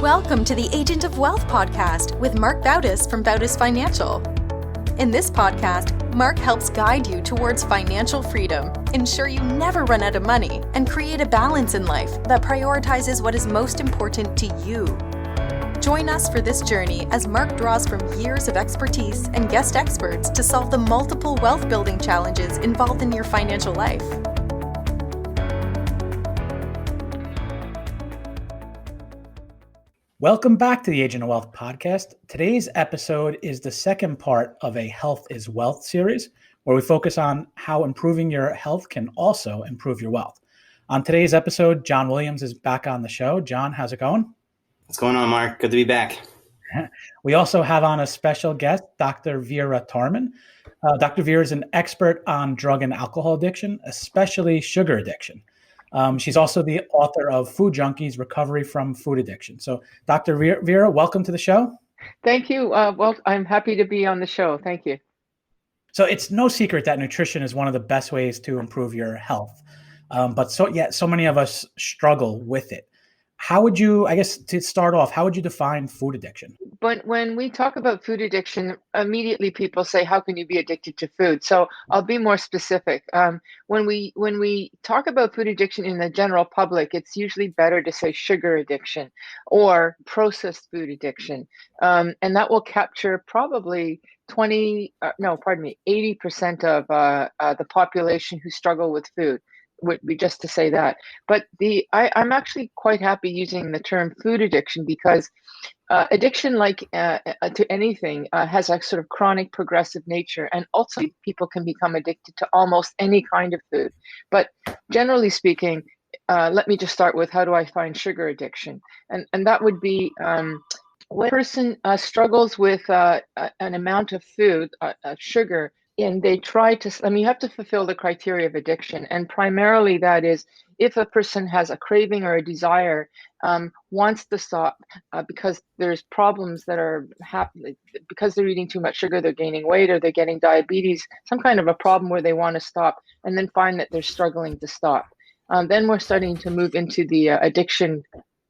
Welcome to the Agent of Wealth podcast with Marc Bautis from Bautis Financial. In this podcast, Marc helps guide you towards financial freedom, ensure you never run out of money, and create a balance in life that prioritizes what is most important to you. Join us for this journey as Marc draws from years of expertise and guest experts to solve the multiple wealth building challenges involved in your financial life. Welcome back to the Agent of Wealth podcast. Today's episode is the second part of a Health is Wealth series, where we focus on how improving your health can also improve your wealth. On today's episode, John Williams is back on the show. John, how's it going? What's going on, Marc? Good to be back. We also have on a special guest, Dr. Vera Tarman. Dr. Vera is an expert on drug and alcohol addiction, especially sugar addiction. She's also the author of Food Junkies, Recovery from Food Addiction. So Dr. Vera, welcome to the show. Thank you. Well, I'm happy to be on the show. Thank you. So it's no secret that nutrition is one of the best ways to improve your health. But so many of us struggle with it. How would you, I guess to start off, how would you define food addiction? But when we talk about food addiction, immediately people say, how can you be addicted to food? So I'll be more specific. When we talk about food addiction in the general public, it's usually better to say sugar addiction or processed food addiction. And that will capture probably 80% of the population who struggle with food. Would be just to say that. But I'm actually quite happy using the term food addiction because addiction, like to anything, has a sort of chronic progressive nature, and ultimately people can become addicted to almost any kind of food. But generally speaking, let me just start with how do I find sugar addiction? And that would be when a person struggles with an amount of food, sugar, and they try to, you have to fulfill the criteria of addiction. And primarily that is if a person has a craving or a desire, wants to stop because there's problems that are happening, because they're eating too much sugar, they're gaining weight or they're getting diabetes, some kind of a problem where they want to stop and then find that they're struggling to stop. Then we're starting to move into the addiction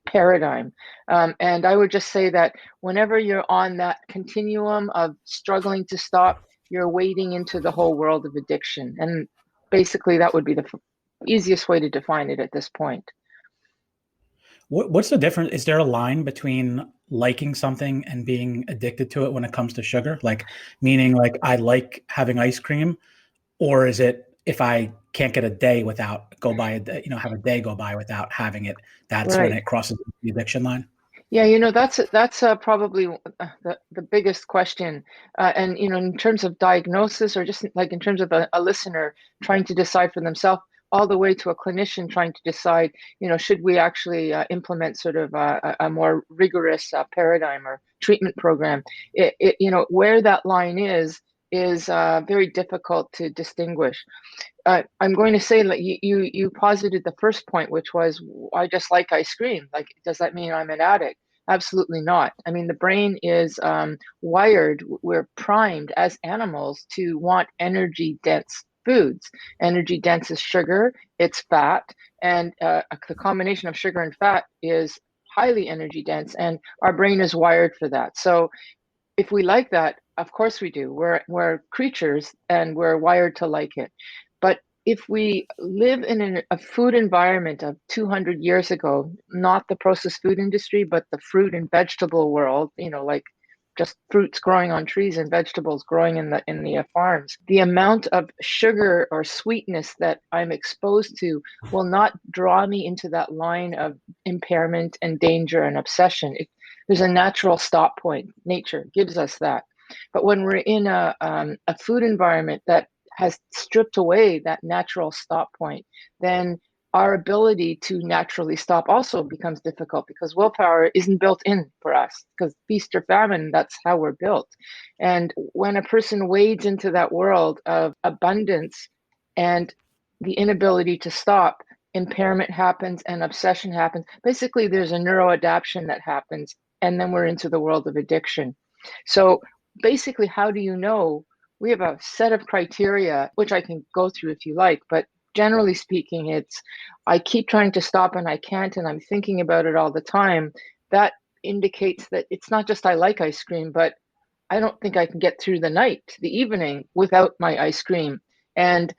paradigm. And I would just say that whenever you're on that continuum of struggling to stop, you're wading into the whole world of addiction. And basically that would be the easiest way to define it at this point. What's the difference? Is there a line between liking something and being addicted to it when it comes to sugar? Meaning I like having ice cream, or is it if I can't get a day without have a day go by without having it, that's right when it crosses the addiction line? Yeah, that's probably the biggest question. And, in terms of diagnosis or just like in terms of a listener trying to decide for themselves, all the way to a clinician trying to decide, should we actually implement sort of a more rigorous paradigm or treatment program? Where that line is very difficult to distinguish. I'm going to say that you posited the first point, which was, I just like ice cream. Does that mean I'm an addict? Absolutely not. I mean, the brain is wired. We're primed as animals to want energy-dense foods. Energy-dense is sugar, it's fat, and the combination of sugar and fat is highly energy-dense, and our brain is wired for that. So if we like that, of course we do. We're creatures and we're wired to like it. But if we live in a food environment of 200 years ago, not the processed food industry, but the fruit and vegetable world, like just fruits growing on trees and vegetables growing in the farms, the amount of sugar or sweetness that I'm exposed to will not draw me into that line of impairment and danger and obsession. There's a natural stop point. Nature gives us that. But when we're in a food environment that has stripped away that natural stop point, then our ability to naturally stop also becomes difficult because willpower isn't built in for us, because feast or famine, that's how we're built. And when a person wades into that world of abundance and the inability to stop, impairment happens and obsession happens. Basically, there's a neuroadaptation that happens, and then we're into the world of addiction. So basically, how do you know? We have a set of criteria, which I can go through if you like, but generally speaking, it's I keep trying to stop and I can't, and I'm thinking about it all the time. That indicates that it's not just I like ice cream, but I don't think I can get through the night, the evening without my ice cream. And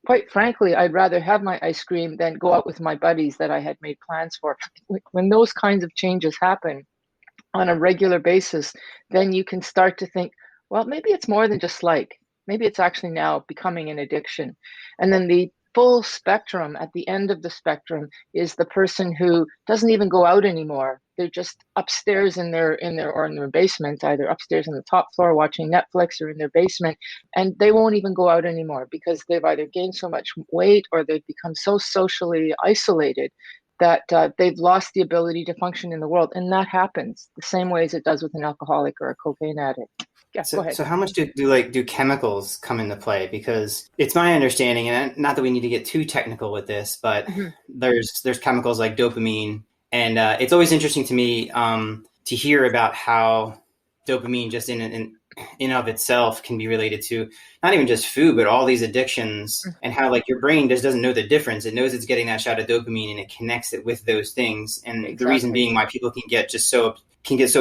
quite frankly, I'd rather have my ice cream than go out with my buddies that I had made plans for. When those kinds of changes happen on a regular basis, then you can start to think, well, maybe it's more than just like, maybe it's actually now becoming an addiction. And then the full spectrum, at the end of the spectrum, is the person who doesn't even go out anymore. They're just upstairs in their basement, either upstairs on the top floor watching Netflix or in their basement, and they won't even go out anymore because they've either gained so much weight or they've become so socially isolated that they've lost the ability to function in the world. And that happens the same way as it does with an alcoholic or a cocaine addict. Yeah, go ahead. So how much do chemicals come into play? Because it's my understanding, and not that we need to get too technical with this, but there's chemicals like dopamine, and it's always interesting to me to hear about how dopamine just in of itself can be related to not even just food, but all these addictions, and how like your brain just doesn't know the difference. It knows it's getting that shot of dopamine and it connects it with those things. And The reason being why people can get so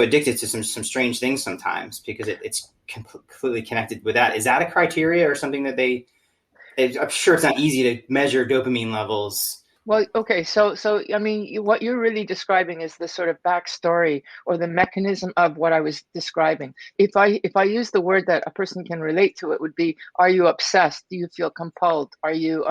addicted to some strange things sometimes, because it's completely connected with that. Is that a criteria or something that I'm sure it's not easy to measure dopamine levels? Well, okay, so I mean, what you're really describing is the sort of backstory or the mechanism of what I was describing. If I use the word that a person can relate to, it would be: are you obsessed? Do you feel compelled? Are you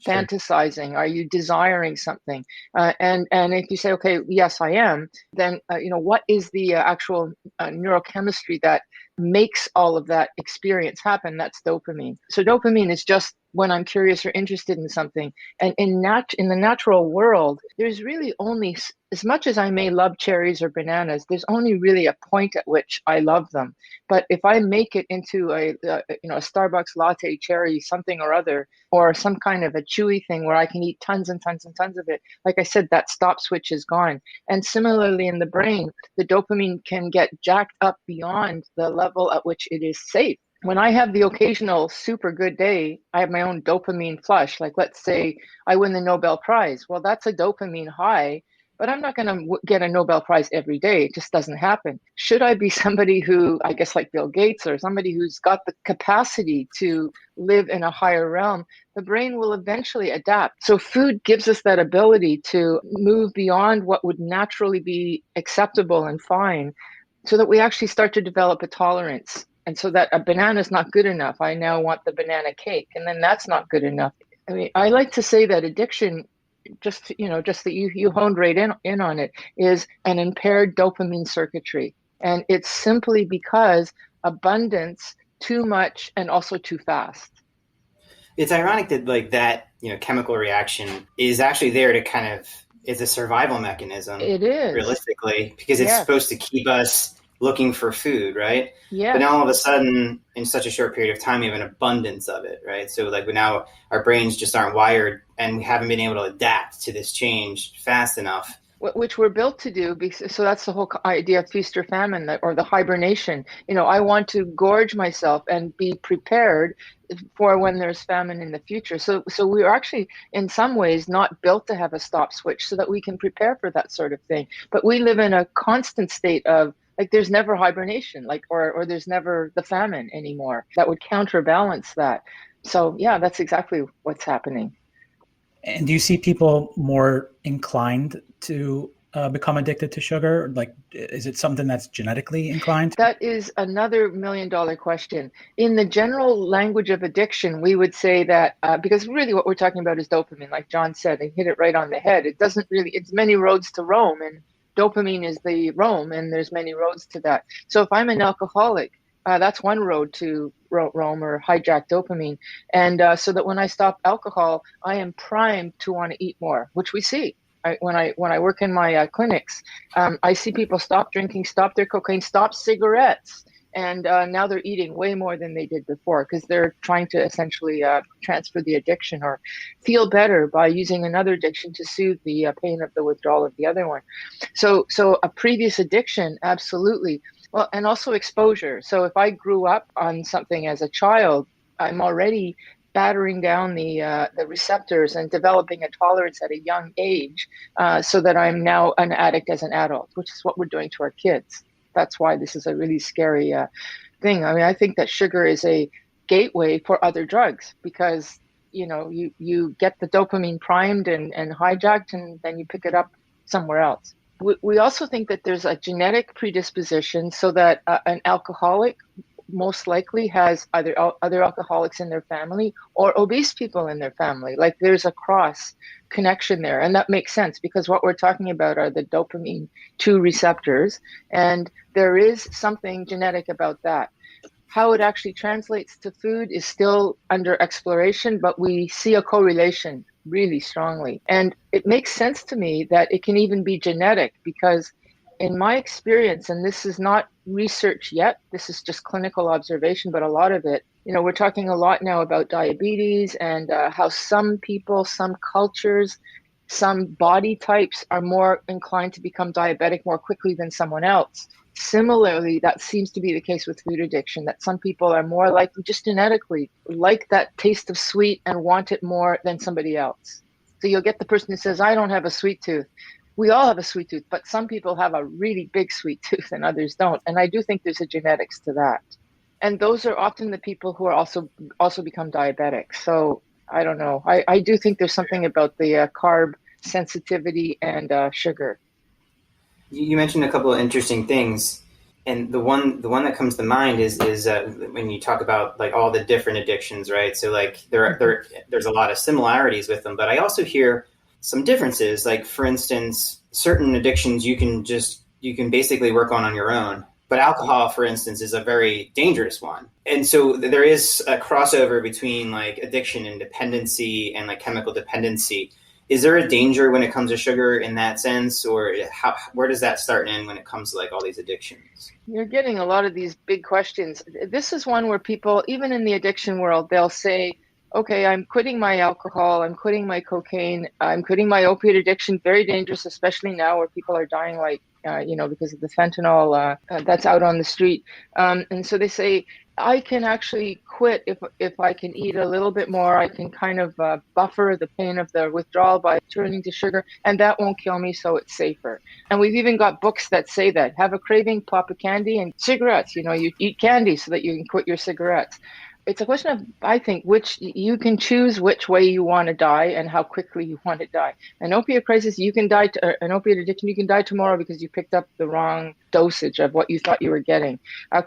fantasizing? Are you desiring something? And if you say, okay, yes, I am, then what is the actual neurochemistry that makes all of that experience happen? That's dopamine. So dopamine is just when I'm curious or interested in something. And in the natural world, there's really only, as much as I may love cherries or bananas, there's only really a point at which I love them. But if I make it into a Starbucks latte cherry something or other, or some kind of a chewy thing where I can eat tons and tons and tons of it, like I said, that stop switch is gone. And similarly in the brain, the dopamine can get jacked up beyond the level at which it is safe. When I have the occasional super good day, I have my own dopamine flush. Like, let's say I win the Nobel Prize. Well, that's a dopamine high, but I'm not going to get a Nobel Prize every day. It just doesn't happen. Should I be somebody who, I guess like Bill Gates, or somebody who's got the capacity to live in a higher realm, the brain will eventually adapt. So food gives us that ability to move beyond what would naturally be acceptable and fine, so that we actually start to develop a tolerance. And so that a banana is not good enough. I now want the banana cake, and then that's not good enough. I mean, I like to say that addiction, just that you honed right in on it, is an impaired dopamine circuitry. And it's simply because abundance, too much, and also too fast. It's ironic that that chemical reaction is actually there to kind of, it's a survival mechanism. It is, realistically, because it's supposed to keep us looking for food, right? Yeah. But now all of a sudden, in such a short period of time, we have an abundance of it, right? So like now our brains just aren't wired, and we haven't been able to adapt to this change fast enough. Which we're built to do. So that's the whole idea of feast or famine, or the hibernation. I want to gorge myself and be prepared for when there's famine in the future. So we're actually, in some ways, not built to have a stop switch so that we can prepare for that sort of thing. But we live in a constant state of, like, there's never hibernation, or there's never the famine anymore that would counterbalance that. So yeah, that's exactly what's happening. And do you see people more inclined to become addicted to sugar? Like, is it something that's genetically inclined? That is another $1 million question. In the general language of addiction, we would say that, because really what we're talking about is dopamine, like John said, and hit it right on the head. It's many roads to Rome, and dopamine is the Rome, and there's many roads to that. So if I'm an alcoholic, that's one road to Rome, or hijack dopamine. And so that when I stop alcohol, I am primed to want to eat more, which we see. When I work in my clinics, I see people stop drinking, stop their cocaine, stop cigarettes. And now they're eating way more than they did before, because they're trying to essentially transfer the addiction or feel better by using another addiction to soothe the pain of the withdrawal of the other one. So a previous addiction, absolutely. Well, and also exposure. So if I grew up on something as a child, I'm already battering down the receptors and developing a tolerance at a young age, so that I'm now an addict as an adult, which is what we're doing to our kids. That's why this is a really scary thing. I mean, I think that sugar is a gateway for other drugs, because you get the dopamine primed and hijacked, and then you pick it up somewhere else. We also think that there's a genetic predisposition, so that an alcoholic most likely has either other alcoholics in their family or obese people in their family. Like, there's a cross connection there. And that makes sense, because what we're talking about are the dopamine 2 receptors. And there is something genetic about that. How it actually translates to food is still under exploration, but we see a correlation really strongly. And it makes sense to me that it can even be genetic, because in my experience, and this is not research yet, this is just clinical observation, but a lot of it, we're talking a lot now about diabetes and how some people, some cultures, some body types are more inclined to become diabetic more quickly than someone else. Similarly, that seems to be the case with food addiction, that some people are more likely, just genetically, like that taste of sweet and want it more than somebody else. So you'll get the person who says, I don't have a sweet tooth. We all have a sweet tooth, but some people have a really big sweet tooth and others don't. And I do think there's a genetics to that. And those are often the people who are also become diabetic. So I don't know. I do think there's something about the carb sensitivity and sugar. You mentioned a couple of interesting things, and the one that comes to mind is when you talk about like all the different addictions, right? So like there's a lot of similarities with them, but I also hear some differences. Like, for instance, certain addictions you can basically work on your own, but alcohol, for instance, is a very dangerous one. And so there is a crossover between like addiction and dependency and like chemical dependency. Is there a danger when it comes to sugar in that sense, or where does that start and end when it comes to like all these addictions? You're getting a lot of these big questions. This is one where people, even in the addiction world, they'll say, okay, I'm quitting my alcohol, I'm quitting my cocaine, I'm quitting my opiate addiction. Very dangerous, especially now where people are dying like, because of the fentanyl that's out on the street. And so they say, I can actually quit if I can eat a little bit more. I can kind of buffer the pain of the withdrawal by turning to sugar, and that won't kill me, so it's safer. And we've even got books that say that. Have a craving, pop a candy, and cigarettes. You eat candy so that you can quit your cigarettes. It's a question of, I think, which you can choose which way you want to die and how quickly you want to die. An opiate crisis, you can die, an opiate addiction, you can die tomorrow because you picked up the wrong dosage of what you thought you were getting.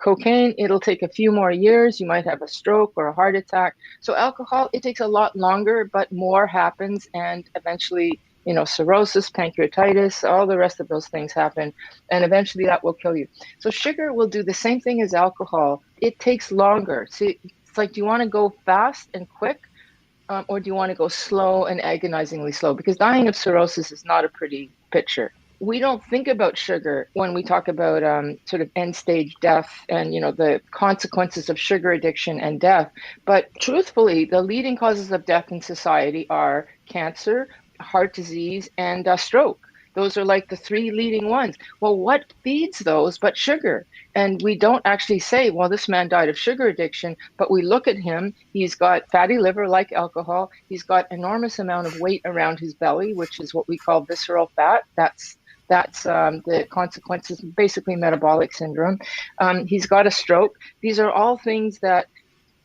Cocaine, it'll take a few more years. You might have a stroke or a heart attack. So alcohol, it takes a lot longer, but more happens, and eventually, cirrhosis, pancreatitis, all the rest of those things happen, and eventually that will kill you. So sugar will do the same thing as alcohol. It takes longer. See, it's like, do you want to go fast and quick, or do you want to go slow and agonizingly slow? Because dying of cirrhosis is not a pretty picture. We don't think about sugar when we talk about sort of end stage death and, the consequences of sugar addiction and death. But truthfully, the leading causes of death in society are cancer, heart disease, and stroke. Those are like the 3 leading ones. Well, what feeds those but sugar? And we don't actually say, well, this man died of sugar addiction, but we look at him. He's got fatty liver like alcohol. He's got enormous amount of weight around his belly, which is what we call visceral fat. That's the consequences, basically metabolic syndrome. He's got a stroke. These are all things that,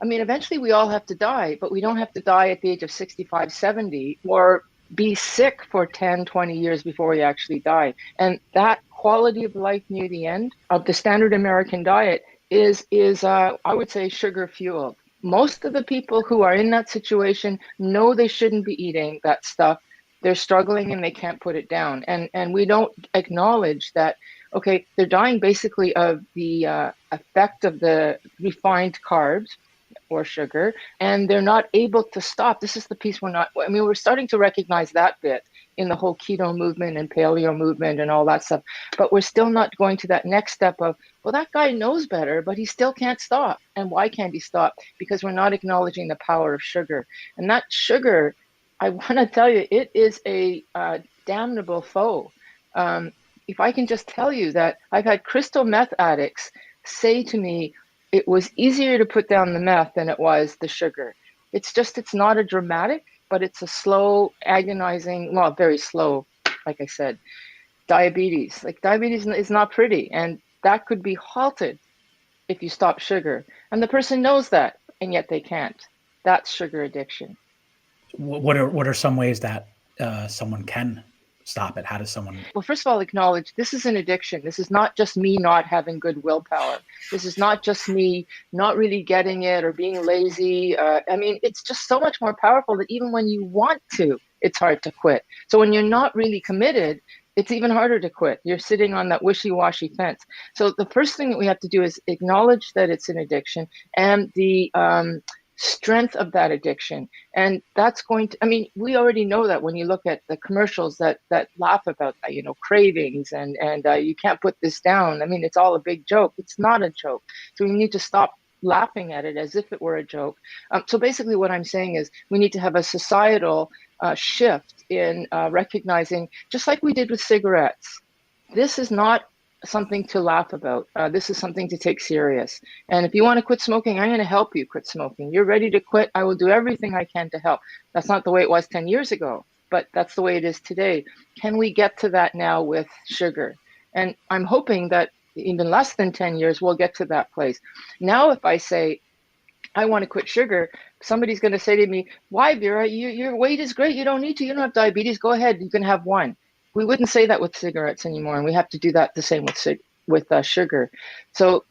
eventually we all have to die, but we don't have to die at the age of 65, 70, or be sick for 10, 20 years before we actually die. And that quality of life near the end of the standard American diet is I would say, sugar fueled. Most of the people who are in that situation know they shouldn't be eating that stuff. They're struggling and they can't put it down. And we don't acknowledge that, okay, they're dying basically of the effect of the refined carbs or sugar, and they're not able to stop. This is the piece we're starting to recognize that bit in the whole keto movement and paleo movement and all that stuff, but we're still not going to that next step of, well, that guy knows better, but he still can't stop. And why can't he stop? Because we're not acknowledging the power of sugar. And that sugar, I want to tell you, it is a damnable foe. If I can just tell you that I've had crystal meth addicts say to me, it was easier to put down the meth than it was the sugar. It's not a dramatic, but it's a slow, agonizing, well, very slow, like I said, diabetes. Like diabetes is not pretty, and that could be halted if you stop sugar. And the person knows that, and yet they can't. That's sugar addiction. What are some ways that someone can stop it? How does someone? Well, first of all, acknowledge this is an addiction. This is not just me not having good willpower. This is not just me not really getting it or being lazy. I mean, it's just so much more powerful that even when you want to, it's hard to quit. So when you're not really committed, it's even harder to quit. You're sitting on that wishy-washy fence. So the first thing that we have to do is acknowledge that it's an addiction and the strength of that addiction. And that's going to, I mean, we already know that when you look at the commercials that laugh about that, cravings and you can't put this down. I mean, it's all a big joke. It's not a joke. So we need to stop laughing at it as if it were a joke. So basically what I'm saying is we need to have a societal shift in recognizing, just like we did with cigarettes, this is not something to laugh about. This is something to take serious. And if you want to quit smoking, I'm going to help you quit smoking. You're ready to quit. I will do everything I can to help. That's not the way it was 10 years ago, but that's the way it is today. Can we get to that now with sugar? And I'm hoping that even less than 10 years, we'll get to that place. Now, if I say, I want to quit sugar, somebody's going to say to me, why, Vera? Your weight is great. You don't need to. You don't have diabetes. Go ahead. You can have one. We wouldn't say that with cigarettes anymore, and we have to do that the same with sugar. So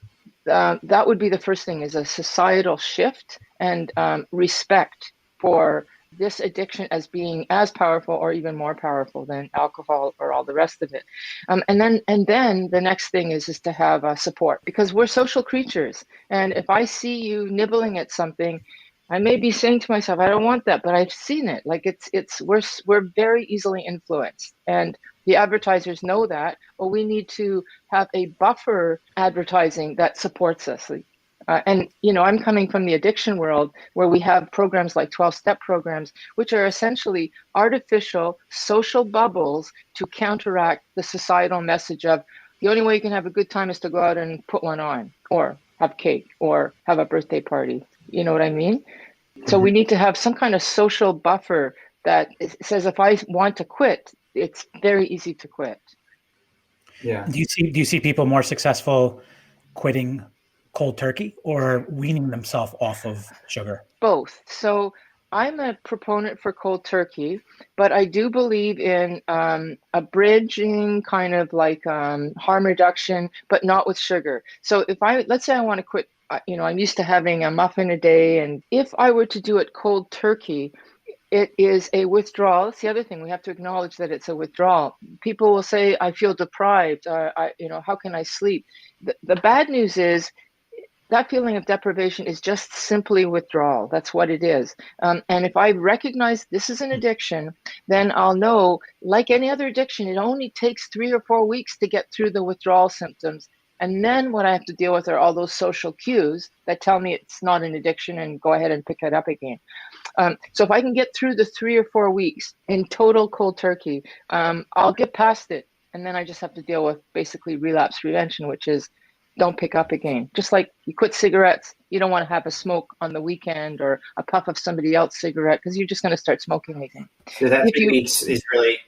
that would be the first thing, is a societal shift and respect for this addiction as being as powerful or even more powerful than alcohol or all the rest of it. And then the next thing is to have support, because we're social creatures. And if I see you nibbling at something, I may be saying to myself, I don't want that, but I've seen it. Like we're very easily influenced, and the advertisers know that. Well, we need to have a buffer advertising that supports us. And I'm coming from the addiction world, where we have programs like 12-step programs, which are essentially artificial social bubbles to counteract the societal message of the only way you can have a good time is to go out and put one on, or have cake, or have a birthday party. You know what I mean? So we need to have some kind of social buffer that says, if I want to quit, it's very easy to quit. Yeah. Do you see people more successful quitting cold turkey or weaning themselves off of sugar? Both. So I'm a proponent for cold turkey, but I do believe in a bridging kind of like harm reduction, but not with sugar. So let's say I want to quit, I'm used to having a muffin a day. And if I were to do it cold turkey, it is a withdrawal. That's the other thing. We have to acknowledge that it's a withdrawal. People will say, I feel deprived. How can I sleep? The bad news is, that feeling of deprivation is just simply withdrawal. That's what it is. And if I recognize this is an addiction, then I'll know, like any other addiction, it only takes 3 or 4 weeks to get through the withdrawal symptoms. And then what I have to deal with are all those social cues that tell me it's not an addiction and go ahead and pick it up again. So if I can get through the 3 or 4 weeks in total cold turkey, I'll get past it. And then I just have to deal with basically relapse prevention, which is don't pick up again. Just like you quit cigarettes, you don't want to have a smoke on the weekend or a puff of somebody else's cigarette, because you're just going to start smoking again. So that 3 weeks is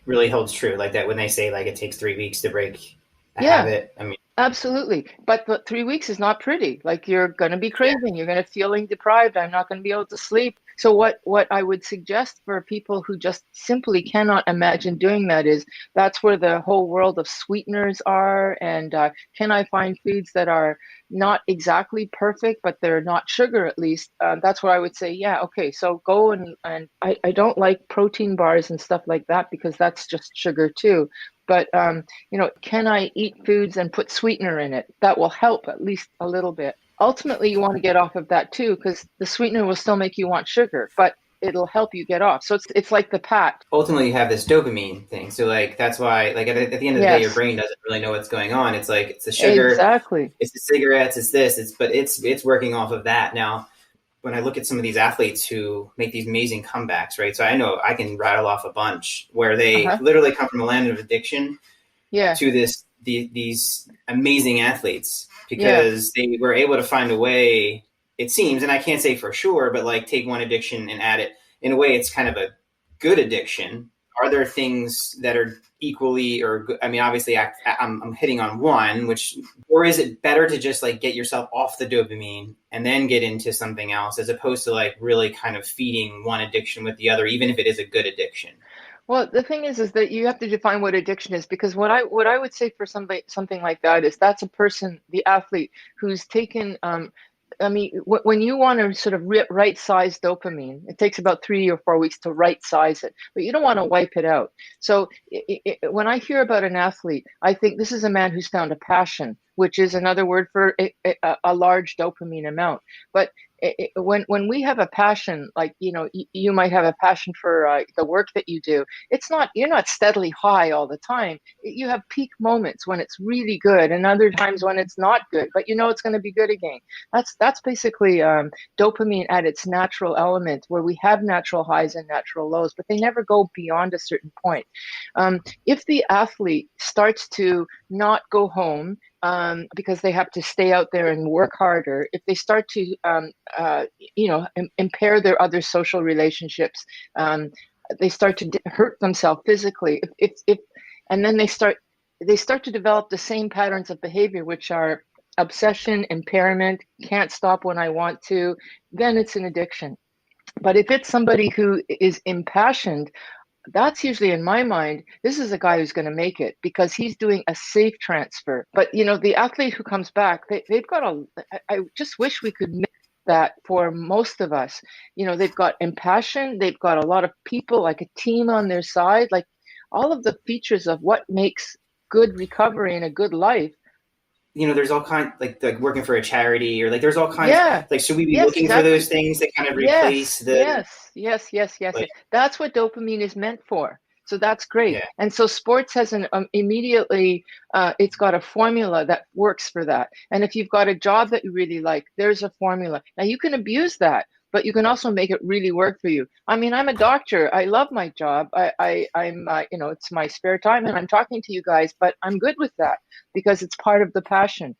really holds true. Like that when they say like it takes 3 weeks to break a habit. I mean, absolutely. But the 3 weeks is not pretty. Like you're going to be craving, you're going to feeling deprived. I'm not going to be able to sleep. So what I would suggest for people who just simply cannot imagine doing that is, that's where the whole world of sweeteners are. And can I find foods that are not exactly perfect, but they're not sugar at least? That's where I would say, yeah, okay, so go and I don't like protein bars and stuff like that, because that's just sugar too. But, can I eat foods and put sweetener in it? That will help at least a little bit. Ultimately, you want to get off of that too, because the sweetener will still make you want sugar, but it'll help you get off. So it's like the pact. Ultimately, you have this dopamine thing. So like that's why, like at the end of the day, your brain doesn't really know what's going on. It's like it's the sugar, exactly. It's the cigarettes, it's this, but it's working off of that. Now, when I look at some of these athletes who make these amazing comebacks, right? So I know I can rattle off a bunch where they literally come from a land of addiction to these amazing athletes, because they were able to find a way it seems, and I can't say for sure, but like take one addiction and add it, in a way, it's kind of a good addiction. Are there things that are equally, or I mean, obviously I'm hitting on one, or is it better to just like get yourself off the dopamine and then get into something else, as opposed to like really kind of feeding one addiction with the other, even if it is a good addiction? Well, the thing is that you have to define what addiction is, because what I would say for something like that is that's a person, the athlete, who's taken. I mean, when you want to sort of right size dopamine, it takes about 3 or 4 weeks to right size it, but you don't want to wipe it out. So when I hear about an athlete, I think this is a man who's found a passion, which is another word for a large dopamine amount. But when we have a passion, like, you know, you might have a passion for the work that you do. You're not steadily high all the time. You have peak moments when it's really good, and other times when it's not good, but you know it's going to be good again. That's basically dopamine at its natural element, where we have natural highs and natural lows, but they never go beyond a certain point. If the athlete starts to not go home because they have to stay out there and work harder, if they start to impair their other social relationships, they start to hurt themselves physically. And then they start to develop the same patterns of behavior, which are obsession, impairment, can't stop when I want to, then it's an addiction. But if it's somebody who is impassioned, that's usually, in my mind, this is a guy who's going to make it, because he's doing a safe transfer. But, you know, the athlete who comes back, they've got I just wish we could make that for most of us. You know, they've got impassion, they've got a lot of people, like a team on their side, like all of the features of what makes good recovery and a good life. You know, there's all kinds, like working for a charity, or like there's all kinds. Like, should we be looking for those things that kind of replace Yes. That's what dopamine is meant for. So that's great. Yeah. And so sports has an immediately, it's got a formula that works for that. And if you've got a job that you really like, there's a formula. Now you can abuse that, but you can also make it really work for you. I mean, I'm a doctor. I love my job. I'm it's my spare time, and I'm talking to you guys, but I'm good with that because it's part of the passion.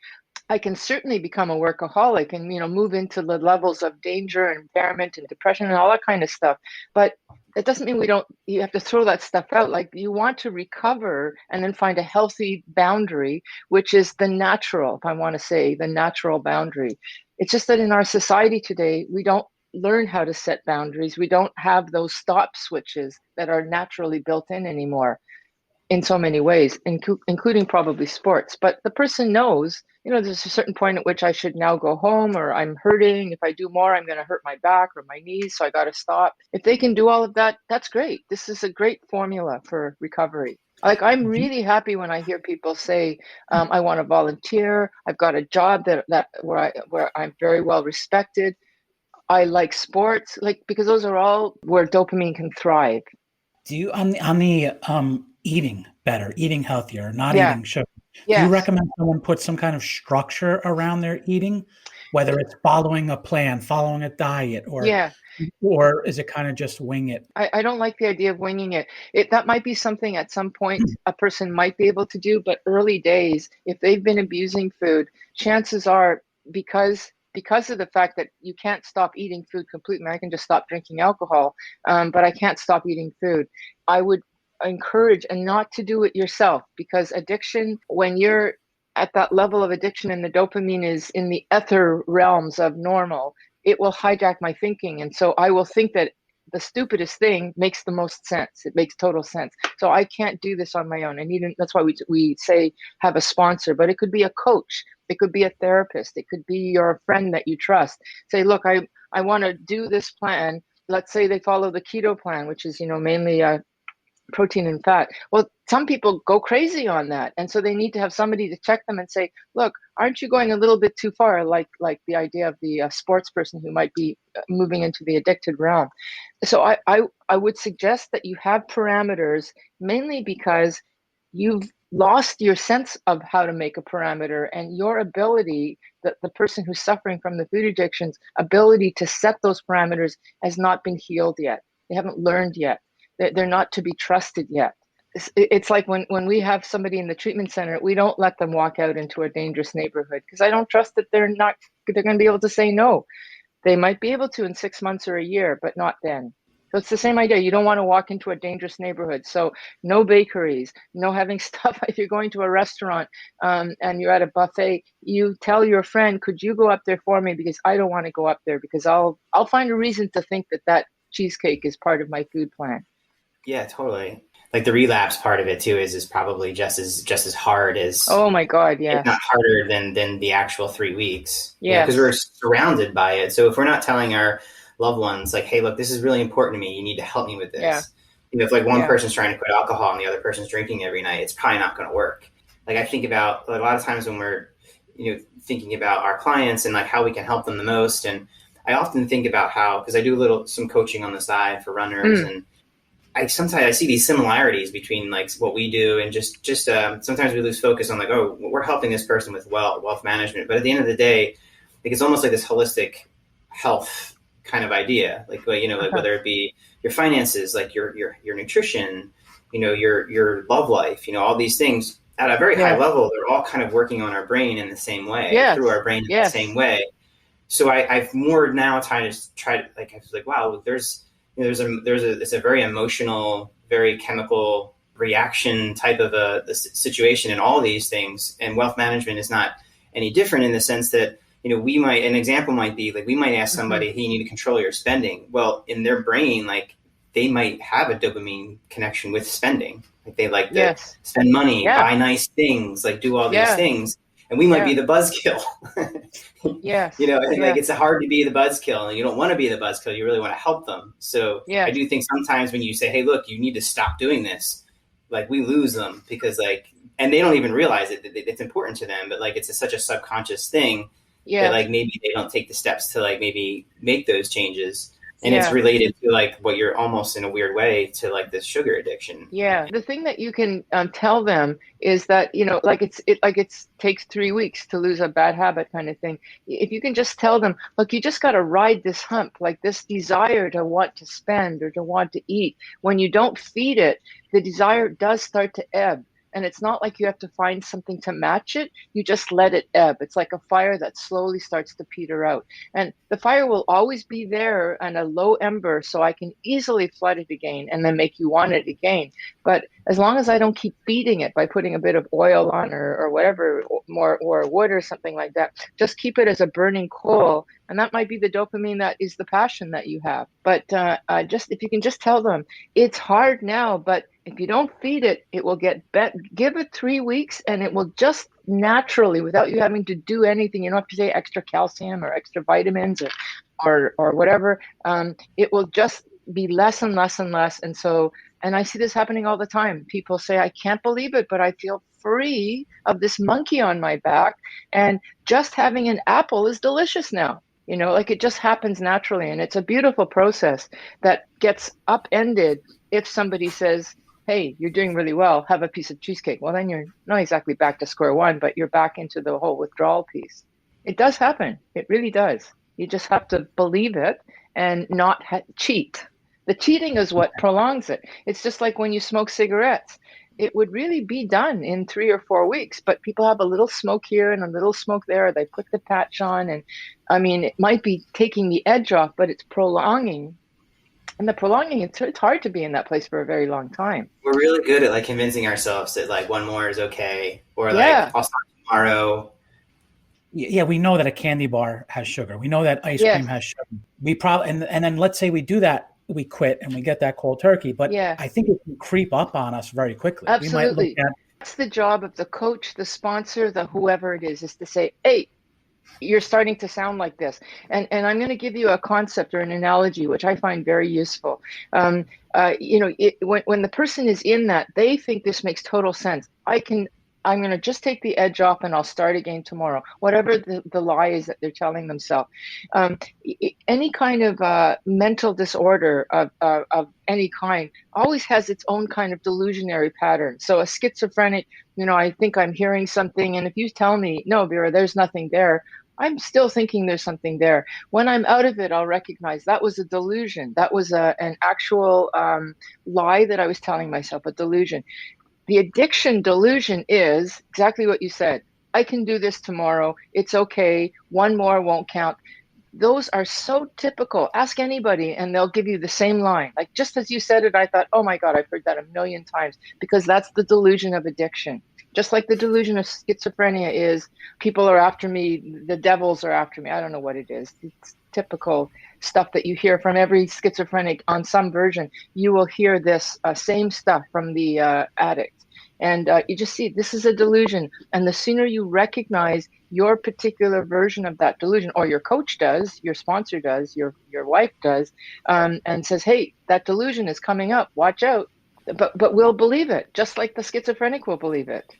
I can certainly become a workaholic and, you know, move into the levels of danger and impairment and depression and all that kind of stuff. But it doesn't mean you have to throw that stuff out. Like, you want to recover and then find a healthy boundary, which is the natural, if I want to say, the natural boundary. It's just that in our society today, we don't learn how to set boundaries. We don't have those stop switches that are naturally built in anymore in so many ways, including probably sports. But the person knows, you know, there's a certain point at which I should now go home, or I'm hurting. If I do more, I'm going to hurt my back or my knees, so I got to stop. If they can do all of that, that's great. This is a great formula for recovery. Like, I'm really happy when I hear people say, I want to volunteer. I've got a job where I'm very well respected. I like sports, like, because those are all where dopamine can thrive. Do you on the eating better, eating healthier, not eating sugar? Yes. Do you recommend someone put some kind of structure around their eating, whether it's following a plan, following a diet, or is it kind of just wing it? I don't like the idea of winging it. That might be something at some point a person might be able to do, but early days, if they've been abusing food, chances are, because of the fact that you can't stop eating food completely. I can just stop drinking alcohol, but I can't stop eating food. I would encourage and not to do it yourself, because addiction, when you're at that level of addiction and the dopamine is in the ether realms of normal, it will hijack my thinking. And so I will think that the stupidest thing makes the most sense. It makes total sense. So I can't do this on my own. That's why we say have a sponsor, but it could be a coach. It could be a therapist. It could be your friend that you trust. Say, look, I want to do this plan. Let's say they follow the keto plan, which is, you know, mainly protein and fat. Well, some people go crazy on that. And so they need to have somebody to check them and say, look, aren't you going a little bit too far? Like the idea of the sports person who might be moving into the addicted realm. So I would suggest that you have parameters, mainly because you've lost your sense of how to make a parameter, and your ability, the person who's suffering from the food addiction's ability to set those parameters has not been healed yet. They haven't learned yet. They're not to be trusted yet. it's like when we have somebody in the treatment center, we don't let them walk out into a dangerous neighborhood because I don't trust that they're going to be able to say no. They might be able to in 6 months or a year, but not then. So it's the same idea. You don't want to walk into a dangerous neighborhood. So no bakeries, no having stuff. If you're going to a restaurant and you're at a buffet, you tell your friend, could you go up there for me? Because I don't want to go up there because I'll find a reason to think that cheesecake is part of my food plan. Yeah, totally. Like the relapse part of it too is probably just as hard as, oh my God, yes. if not harder than the actual 3 weeks. Yeah. Because we're surrounded by it. So if we're not telling our loved ones like, hey, look, this is really important to me. You need to help me with this. Yeah. You know, if like one person's trying to quit alcohol and the other person's drinking every night, it's probably not going to work. Like I think about a lot of times when we're, thinking about our clients and like how we can help them the most. And I often think about how, because I do some coaching on the side for runners and sometimes I see these similarities between like what we do and just sometimes we lose focus on like, oh, we're helping this person with wealth management. But at the end of the day, like it's almost like this holistic health kind of idea, like, like whether it be your finances, like your nutrition, your love life, all these things at a very high level, they're all kind of working on our brain in the same way, through our brain in the same way. So I've more now try to like, I was like, wow, it's a very emotional, very chemical reaction type of a situation in all these things. And wealth management is not any different in the sense that, an example might be like, we might ask somebody, hey, you need to control your spending. Well, in their brain, like they might have a dopamine connection with spending. Like they like to spend money, buy nice things, like do all these things. And we might be the buzzkill. Like it's hard to be the buzzkill and you don't want to be the buzzkill. You really want to help them. So I do think sometimes when you say, hey, look, you need to stop doing this, like we lose them because like, and they don't even realize it, it's important to them, but like, it's such a subconscious thing that like, maybe they don't take the steps to like, maybe make those changes. And it's related to like what you're almost in a weird way to like this sugar addiction. Yeah. The thing that you can tell them is that, it takes 3 weeks to lose a bad habit kind of thing. If you can just tell them, look, you just got to ride this hump, like this desire to want to spend or to want to eat. When you don't feed it, the desire does start to ebb. And it's not like you have to find something to match it. You just let it ebb. It's like a fire that slowly starts to peter out. And the fire will always be there on a low ember, so I can easily flood it again and then make you want it again. But as long as I don't keep feeding it by putting a bit of oil on or whatever, or wood or something like that, just keep it as a burning coal. And that might be the dopamine that is the passion that you have. But just if you can just tell them, it's hard now, but if you don't feed it, it will get better. Give it 3 weeks and it will just naturally, without you having to do anything, you don't have to say extra calcium or extra vitamins or whatever. It will just be less and less and less. And I see this happening all the time. People say, I can't believe it, but I feel free of this monkey on my back. And just having an apple is delicious now. Like it just happens naturally. And it's a beautiful process that gets upended if somebody says, hey, you're doing really well, have a piece of cheesecake. Well, then you're not exactly back to square one, but you're back into the whole withdrawal piece. It does happen. It really does. You just have to believe it and not cheat. The cheating is what prolongs it. It's just like when you smoke cigarettes. It would really be done in 3 or 4 weeks, but people have a little smoke here and a little smoke there. They put the patch on, and I mean, it might be taking the edge off, but it's prolonging. And the prolonging, it's hard to be in that place for a very long time. We're really good at like convincing ourselves that like one more is okay, or like I'll start tomorrow. Yeah, we know that a candy bar has sugar. We know that ice cream has sugar. We probably and then let's say we do that, we quit and we get that cold turkey. But I think it can creep up on us very quickly. Absolutely. We might look at, that's the job of the coach, the sponsor, the whoever it is to say, hey, you're starting to sound like this. And I'm going to give you a concept or an analogy, which I find very useful. When the person is in that, they think this makes total sense. I'm going to just take the edge off and I'll start again tomorrow, whatever the lie is that they're telling themselves. Any kind of mental disorder of any kind always has its own kind of delusionary pattern. So a schizophrenic, I think I'm hearing something. And if you tell me, no, Vera, there's nothing there, I'm still thinking there's something there. When I'm out of it, I'll recognize that was a delusion. That was an actual lie that I was telling myself, a delusion. The addiction delusion is exactly what you said. I can do this tomorrow. It's okay. One more won't count. Those are so typical. Ask anybody and they'll give you the same line. Like just as you said it, I thought, oh my God, I've heard that a million times, because that's the delusion of addiction. Just like the delusion of schizophrenia is people are after me, the devils are after me. I don't know what it is. It's typical stuff that you hear from every schizophrenic on some version. You will hear this same stuff from the addict. And you just see this is a delusion. And the sooner you recognize your particular version of that delusion, or your coach does, your sponsor does, your wife does, and says, hey, that delusion is coming up, watch out. But we'll believe it, just like the schizophrenic will believe it.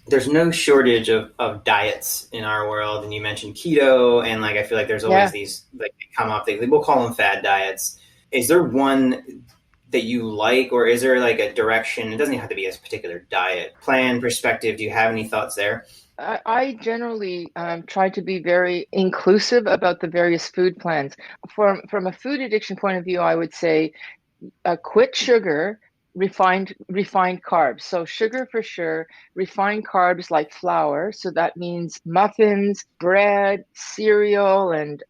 There's no shortage of diets in our world. And you mentioned keto, and like I feel like there's always these, like, they come up, we'll call them fad diets. Is there one that you like, or is there like a direction? It doesn't even have to be a particular diet plan perspective. Do you have any thoughts there? I generally try to be very inclusive about the various food plans. From a food addiction point of view, I would say quit sugar, refined carbs. So sugar for sure, refined carbs like flour. So that means muffins, bread, cereal, and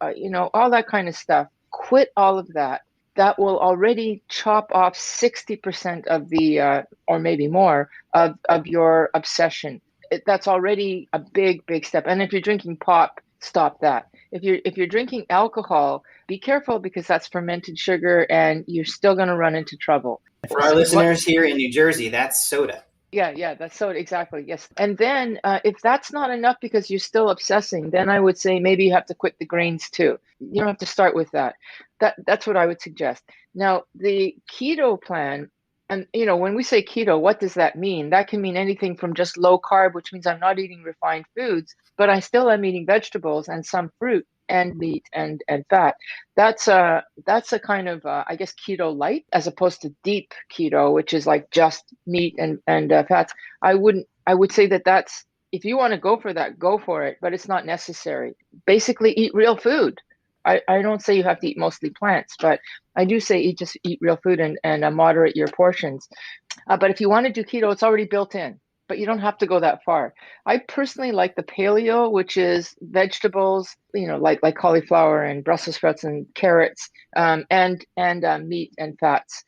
all that kind of stuff. Quit all of that. That will already chop off 60% of the, or maybe more, of your obsession. That's already a big step. And if you're drinking pop, stop that. If you're drinking alcohol, be careful, because that's fermented sugar and you're still going to run into trouble. For our listeners here in New Jersey, that's soda. Yeah, that's soda, exactly, yes. And then if that's not enough because you're still obsessing, then I would say maybe you have to quit the grains too. You don't have to start with that. That's what I would suggest. Now, the keto plan, and when we say keto, what does that mean? That can mean anything from just low carb, which means I'm not eating refined foods, but I still am eating vegetables and some fruit and meat and fat. That's a kind of I guess keto light, as opposed to deep keto, which is like just meat and fats. I would say that's, if you want to go for that, go for it, but it's not necessary. Basically eat real food. I don't say you have to eat mostly plants, but I do say just eat real food and moderate your portions. But if you want to do keto, it's already built in, but you don't have to go that far. I personally like the paleo, which is vegetables, like cauliflower and Brussels sprouts and carrots, and meat and fats.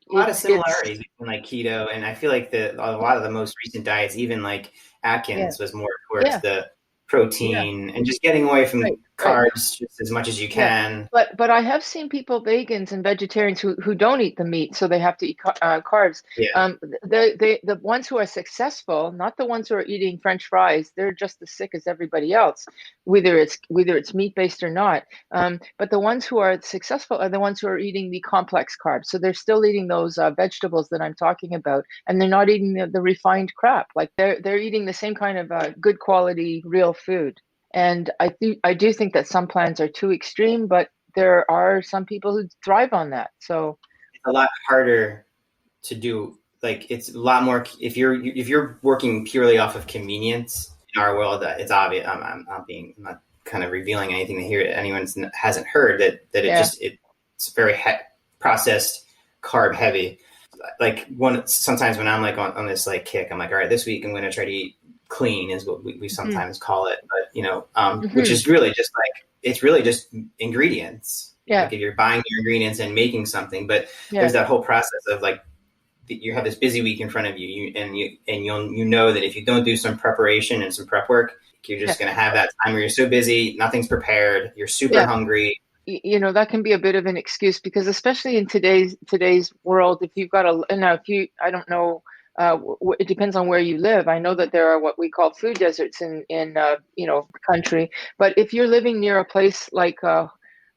A lot of similarities between like keto, and I feel like a lot of the most recent diets, even like Atkins, was more towards the protein and just getting away from carbs just as much as you can. But I have seen people, vegans and vegetarians, who don't eat the meat, so they have to eat carbs. The ones who are successful, not the ones who are eating French fries, they're just as sick as everybody else, whether it's meat based or not. But the ones who are successful are the ones who are eating the complex carbs. So they're still eating those vegetables that I'm talking about, and they're not eating the refined crap. Like they're eating the same kind of good quality real food. And I do think that some plans are too extreme, but there are some people who thrive on that. So it's a lot harder to do. Like, it's a lot more if you're working purely off of convenience in our world. It's obvious. I'm not kind of revealing anything here anyone hasn't heard, that it's very processed, carb heavy. Like sometimes when I'm like on this like kick, I'm like, all right, this week I'm going to try to eat clean, is what we sometimes call it, but which is really just like, it's really just ingredients. Like if you're buying your ingredients and making something, but there's that whole process of like, you have this busy week in front of you, you know that if you don't do some preparation and some prep work, you're just going to have that time where you're so busy, nothing's prepared, you're super hungry. That can be a bit of an excuse, because especially in today's world, if you've got I don't know, it depends on where you live. I know that there are what we call food deserts in the country, but if you're living near a place like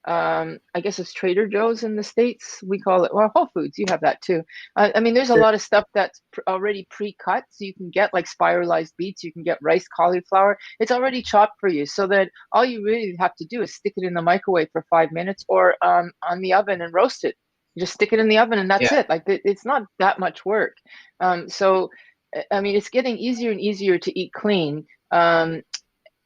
I guess it's Trader Joe's in the States, we call it, well, Whole Foods, you have that too. I mean, there's a lot of stuff that's already pre-cut, so you can get like spiralized beets, you can get rice cauliflower. It's already chopped for you, so that all you really have to do is stick it in the microwave for 5 minutes, or on the oven and roast it. You just stick it in the oven and that's it. Like, it's not that much work. So, I mean, it's getting easier and easier to eat clean.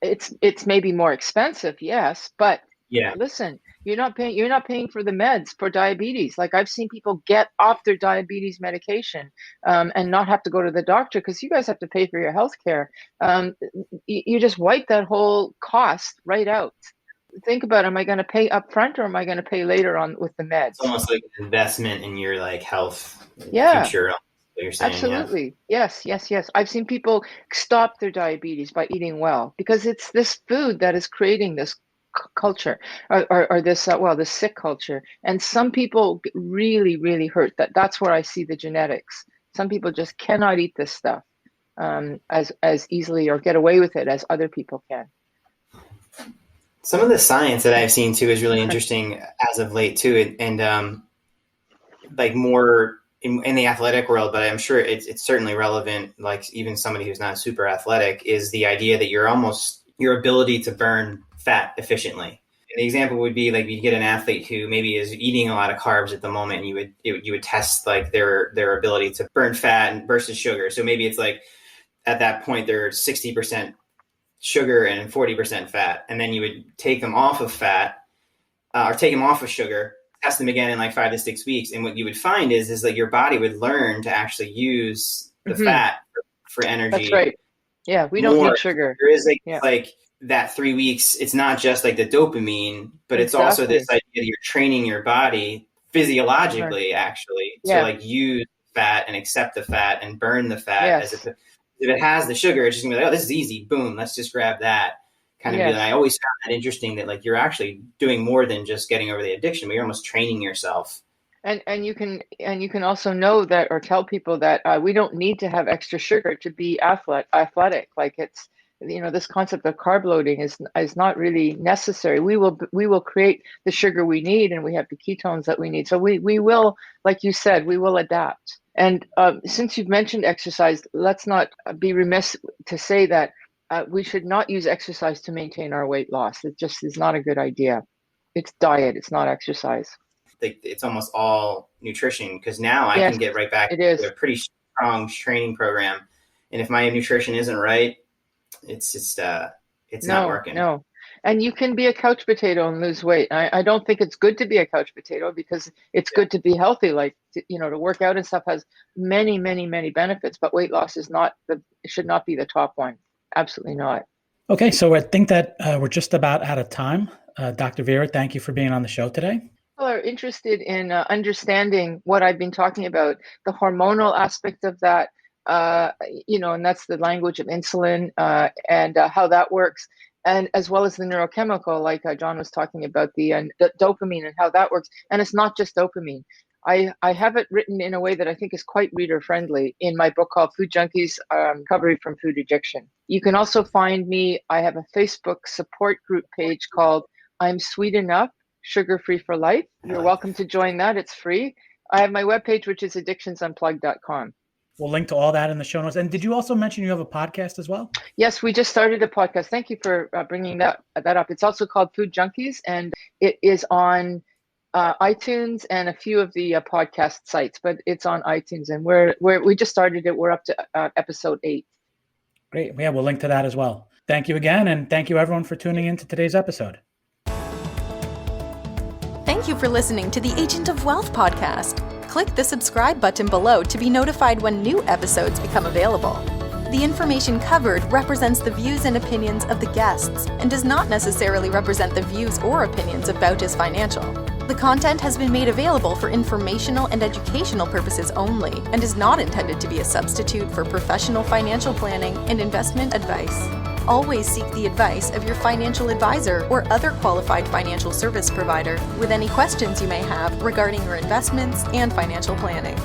it's maybe more expensive, yes, but Yeah. listen, you're not paying for the meds for diabetes. Like I've seen people get off their diabetes medication and not have to go to the doctor because you guys have to pay for your health care. You just wipe that whole cost right out. Think about, am I going to pay up front or am I going to pay later on with the meds? It's almost like an investment in your like health Yeah. future. What you're saying, Absolutely. Yeah. Yes. I've seen people stop their diabetes by eating well because it's this food that is creating this culture or this this sick culture. And some people really, really hurt. That's where I see the genetics. Some people just cannot eat this stuff as easily or get away with it as other people can. Some of the science that I've seen too is really interesting as of late too, and like more in the athletic world, but I'm sure it's certainly relevant. Like even somebody who's not super athletic is the idea that your ability to burn fat efficiently. And the example would be like you get an athlete who maybe is eating a lot of carbs at the moment, and you would test like their ability to burn fat versus sugar. So maybe it's like at that point they're 60% sugar and 40% fat, and then you would take them off of fat or take them off of sugar, test them again in like 5 to 6 weeks, and what you would find is like your body would learn to actually use the fat for energy. That's right. Yeah, we don't need sugar. There is like that 3 weeks. It's not just like the dopamine, but it's also this idea that you're training your body physiologically actually to like use fat and accept the fat and burn the fat as if it has the sugar, it's just gonna be like, oh, this is easy. Boom, let's just grab that kind of deal. And I always found that interesting that like you're actually doing more than just getting over the addiction, but you're almost training yourself. And you can also know that or tell people that we don't need to have extra sugar to be athletic. Like it's this concept of carb loading is not really necessary. We will create the sugar we need, and we have the ketones that we need. So we will, like you said, we will adapt. And since you've mentioned exercise, let's not be remiss to say that we should not use exercise to maintain our weight loss. It just is not a good idea. It's diet. It's not exercise. It's almost all nutrition because now I can get right back to a pretty strong training program. And if my nutrition isn't right, it's not working. No. And you can be a couch potato and lose weight. I don't think it's good to be a couch potato because it's good to be healthy. Like, to work out and stuff has many, many, many benefits, but weight loss it should not be the top one. Absolutely not. Okay. So I think that we're just about out of time. Dr. Vera, thank you for being on the show today. People are interested in understanding what I've been talking about, the hormonal aspect of that, and that's the language of insulin and how that works. And as well as the neurochemical, like John was talking about, the dopamine and how that works. And it's not just dopamine. I have it written in a way that I think is quite reader friendly in my book called Food Junkies, Recovery from Food Addiction. You can also find me. I have a Facebook support group page called I'm Sweet Enough, Sugar Free for Life. You're welcome to join that. It's free. I have my webpage, which is addictionsunplugged.com. We'll link to all that in the show notes. And did you also mention you have a podcast as well? Yes, we just started a podcast. Thank you for bringing that up. It's also called Food Junkies, and it is on iTunes and a few of the podcast sites, but it's on iTunes, and we just started it. We're up to episode 8. Great. Yeah, we'll link to that as well. Thank you again, and thank you everyone for tuning in to today's episode. Thank you for listening to the Agent of Wealth podcast. Click the subscribe button below to be notified when new episodes become available. The information covered represents the views and opinions of the guests and does not necessarily represent the views or opinions of Bautis Financial. The content has been made available for informational and educational purposes only and is not intended to be a substitute for professional financial planning and investment advice. Always seek the advice of your financial advisor or other qualified financial service provider with any questions you may have regarding your investments and financial planning.